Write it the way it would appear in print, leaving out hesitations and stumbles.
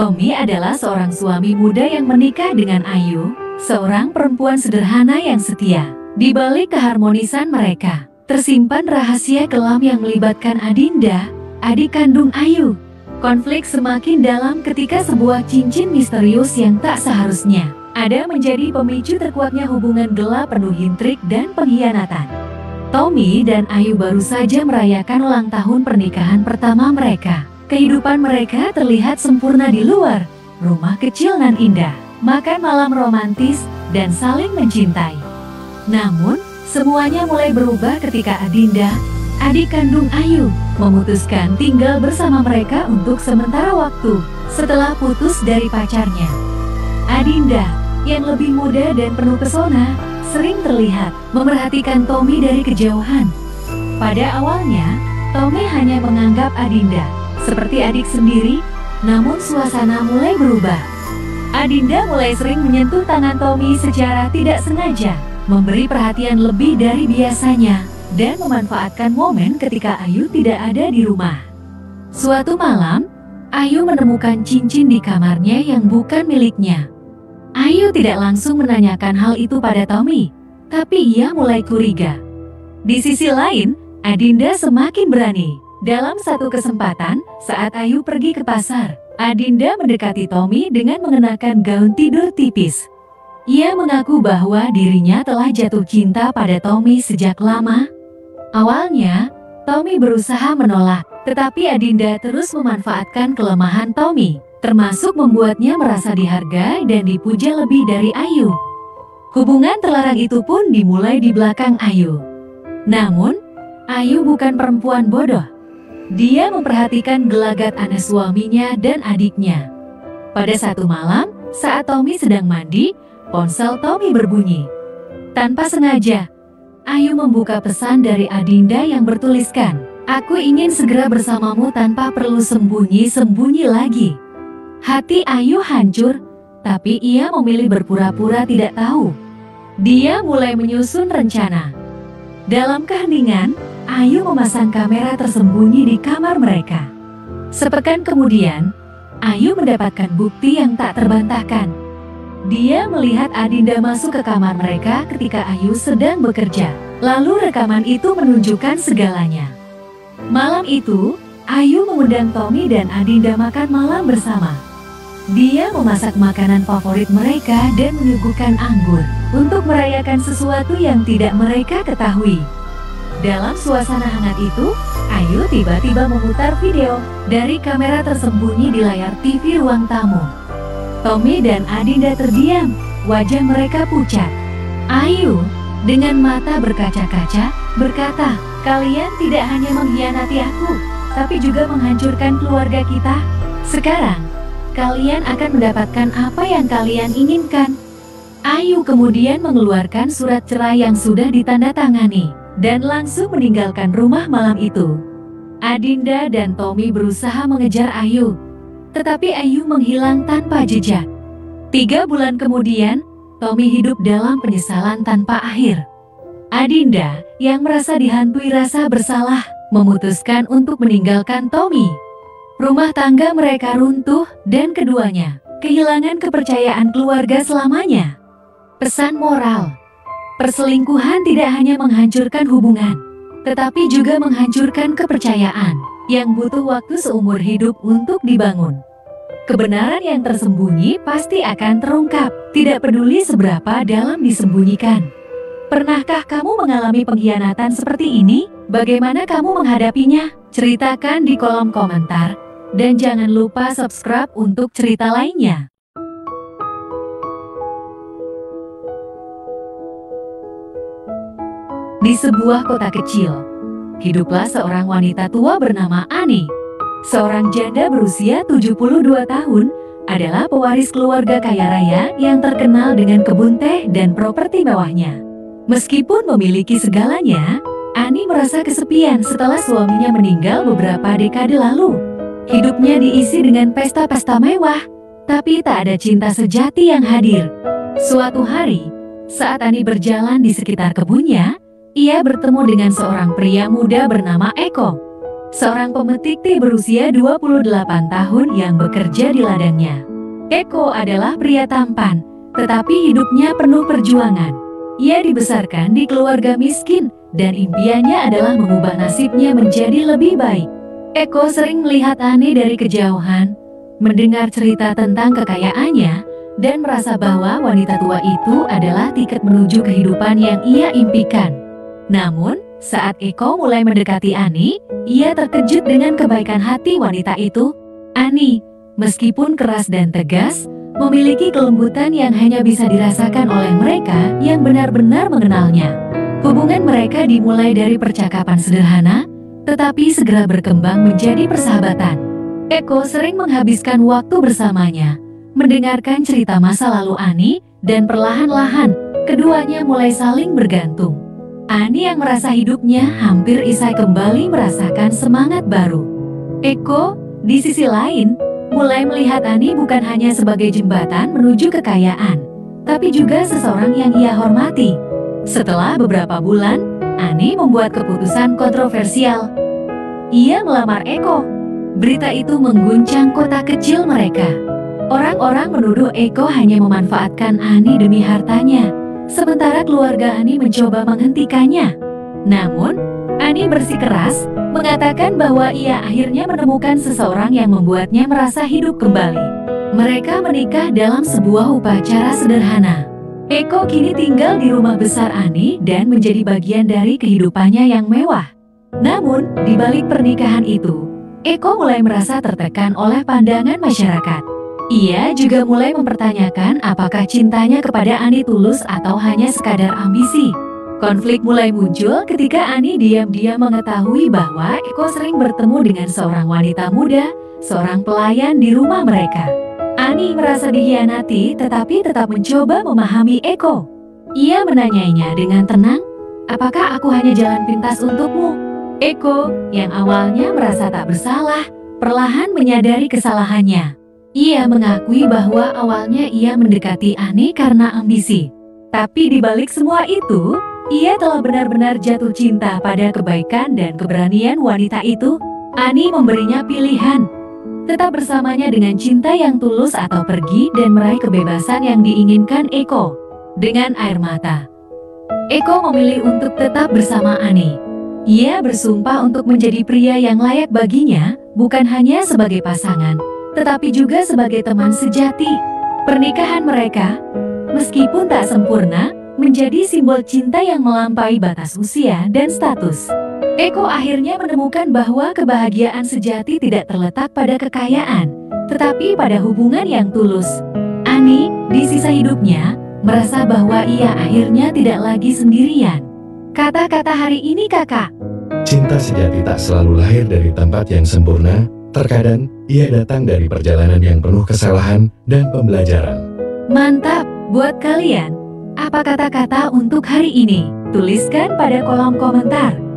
Tommy adalah seorang suami muda yang menikah dengan Ayu, seorang perempuan sederhana yang setia. Di balik keharmonisan mereka, tersimpan rahasia kelam yang melibatkan Adinda, adik kandung Ayu. Konflik semakin dalam ketika sebuah cincin misterius yang tak seharusnya ada menjadi pemicu terkuatnya hubungan gelap penuh intrik dan pengkhianatan. Tommy dan Ayu baru saja merayakan ulang tahun pernikahan pertama mereka. Kehidupan mereka terlihat sempurna di luar, rumah kecil nan indah, makan malam romantis, dan saling mencintai. Namun, semuanya mulai berubah ketika Adinda, adik kandung Ayu, memutuskan tinggal bersama mereka untuk sementara waktu setelah putus dari pacarnya. Adinda, yang lebih muda dan penuh pesona, sering terlihat memerhatikan Tommy dari kejauhan. Pada awalnya, Tommy hanya menganggap Adinda seperti adik sendiri, namun suasana mulai berubah. Adinda mulai sering menyentuh tangan Tommy secara tidak sengaja, memberi perhatian lebih dari biasanya, dan memanfaatkan momen ketika Ayu tidak ada di rumah. Suatu malam, Ayu menemukan cincin di kamarnya yang bukan miliknya. Ayu tidak langsung menanyakan hal itu pada Tommy, tapi ia mulai curiga. Di sisi lain, Adinda semakin berani. Dalam satu kesempatan, saat Ayu pergi ke pasar, Adinda mendekati Tommy dengan mengenakan gaun tidur tipis. Ia mengaku bahwa dirinya telah jatuh cinta pada Tommy sejak lama. Awalnya, Tommy berusaha menolak, tetapi Adinda terus memanfaatkan kelemahan Tommy, termasuk membuatnya merasa dihargai dan dipuja lebih dari Ayu. Hubungan terlarang itu pun dimulai di belakang Ayu. Namun, Ayu bukan perempuan bodoh. Dia memperhatikan gelagat aneh suaminya dan adiknya. Pada satu malam, saat Tommy sedang mandi, ponsel Tommy berbunyi. Tanpa sengaja, Ayu membuka pesan dari Adinda yang bertuliskan, "Aku ingin segera bersamamu tanpa perlu sembunyi-sembunyi lagi." Hati Ayu hancur, tapi ia memilih berpura-pura tidak tahu. Dia mulai menyusun rencana. Dalam keheningan, Ayu memasang kamera tersembunyi di kamar mereka. Sepekan kemudian, Ayu mendapatkan bukti yang tak terbantahkan. Dia melihat Adinda masuk ke kamar mereka ketika Ayu sedang bekerja. Lalu rekaman itu menunjukkan segalanya. Malam itu, Ayu mengundang Tommy dan Adinda makan malam bersama. Dia memasak makanan favorit mereka dan menyuguhkan anggur untuk merayakan sesuatu yang tidak mereka ketahui. Dalam suasana hangat itu, Ayu tiba-tiba memutar video dari kamera tersembunyi di layar TV ruang tamu. Tommy dan Adinda terdiam, wajah mereka pucat. Ayu, dengan mata berkaca-kaca, berkata, "Kalian tidak hanya mengkhianati aku, tapi juga menghancurkan keluarga kita. Sekarang, kalian akan mendapatkan apa yang kalian inginkan." Ayu kemudian mengeluarkan surat cerai yang sudah ditandatangani dan langsung meninggalkan rumah malam itu. Adinda dan Tommy berusaha mengejar Ayu, tetapi Ayu menghilang tanpa jejak. 3 bulan kemudian, Tommy hidup dalam penyesalan tanpa akhir. Adinda, yang merasa dihantui rasa bersalah, memutuskan untuk meninggalkan Tommy. Rumah tangga mereka runtuh dan keduanya kehilangan kepercayaan keluarga selamanya. Pesan moral: perselingkuhan tidak hanya menghancurkan hubungan, tetapi juga menghancurkan kepercayaan yang butuh waktu seumur hidup untuk dibangun. Kebenaran yang tersembunyi pasti akan terungkap, tidak peduli seberapa dalam disembunyikan. Pernahkah kamu mengalami pengkhianatan seperti ini? Bagaimana kamu menghadapinya? Ceritakan di kolom komentar, dan jangan lupa subscribe untuk cerita lainnya. Di sebuah kota kecil, hiduplah seorang wanita tua bernama Ani. Seorang janda berusia 72 tahun, adalah pewaris keluarga kaya raya yang terkenal dengan kebun teh dan properti mewahnya. Meskipun memiliki segalanya, Ani merasa kesepian setelah suaminya meninggal beberapa dekade lalu. Hidupnya diisi dengan pesta-pesta mewah, tapi tak ada cinta sejati yang hadir. Suatu hari, saat Ani berjalan di sekitar kebunnya, ia bertemu dengan seorang pria muda bernama Eko. seorang pemetik teh berusia 28 tahun yang bekerja di ladangnya. Eko adalah pria tampan, tetapi hidupnya penuh perjuangan. Ia dibesarkan di keluarga miskin, dan impiannya adalah mengubah nasibnya menjadi lebih baik. Eko sering melihat Ani dari kejauhan, mendengar cerita tentang kekayaannya, dan merasa bahwa wanita tua itu adalah tiket menuju kehidupan yang ia impikan. Namun, saat Eko mulai mendekati Ani, ia terkejut dengan kebaikan hati wanita itu. Ani, meskipun keras dan tegas, memiliki kelembutan yang hanya bisa dirasakan oleh mereka yang benar-benar mengenalnya. Hubungan mereka dimulai dari percakapan sederhana, tetapi segera berkembang menjadi persahabatan. Eko sering menghabiskan waktu bersamanya, mendengarkan cerita masa lalu Ani, dan perlahan-lahan, keduanya mulai saling bergantung. Ani yang merasa hidupnya hampir isai kembali merasakan semangat baru. Eko, di sisi lain, mulai melihat Ani bukan hanya sebagai jembatan menuju kekayaan, tapi juga seseorang yang ia hormati. Setelah beberapa bulan, Ani membuat keputusan kontroversial. Ia melamar Eko. Berita itu mengguncang kota kecil mereka. Orang-orang menuduh Eko hanya memanfaatkan Ani demi hartanya, sementara keluarga Ani mencoba menghentikannya. Namun, Ani bersikeras, mengatakan bahwa ia akhirnya menemukan seseorang yang membuatnya merasa hidup kembali. Mereka menikah dalam sebuah upacara sederhana. Eko kini tinggal di rumah besar Ani dan menjadi bagian dari kehidupannya yang mewah. Namun, di balik pernikahan itu, Eko mulai merasa tertekan oleh pandangan masyarakat. Ia juga mulai mempertanyakan apakah cintanya kepada Ani tulus atau hanya sekadar ambisi. Konflik mulai muncul ketika Ani diam-diam mengetahui bahwa Eko sering bertemu dengan seorang wanita muda, seorang pelayan di rumah mereka. Ani merasa dikhianati tetapi tetap mencoba memahami Eko. Ia menanyainya dengan tenang, "Apakah aku hanya jalan pintas untukmu?" Eko, yang awalnya merasa tak bersalah, perlahan menyadari kesalahannya. Ia mengakui bahwa awalnya ia mendekati Ani karena ambisi. Tapi di balik semua itu, ia telah benar-benar jatuh cinta pada kebaikan dan keberanian wanita itu. Ani memberinya pilihan, tetap bersamanya dengan cinta yang tulus atau pergi dan meraih kebebasan yang diinginkan Eko. Dengan air mata, Eko memilih untuk tetap bersama Ani. Ia bersumpah untuk menjadi pria yang layak baginya, bukan hanya sebagai pasangan, tetapi juga sebagai teman sejati. Pernikahan mereka, meskipun tak sempurna, menjadi simbol cinta yang melampaui batas usia dan status. Eko akhirnya menemukan bahwa kebahagiaan sejati tidak terletak pada kekayaan, tetapi pada hubungan yang tulus. Ani, di sisa hidupnya, merasa bahwa ia akhirnya tidak lagi sendirian. Kata-kata hari ini kakak. Cinta sejati tak selalu lahir dari tempat yang sempurna, terkadang ia datang dari perjalanan yang penuh kesalahan dan pembelajaran. Mantap, buat kalian. Apa kata-kata untuk hari ini? Tuliskan pada kolom komentar.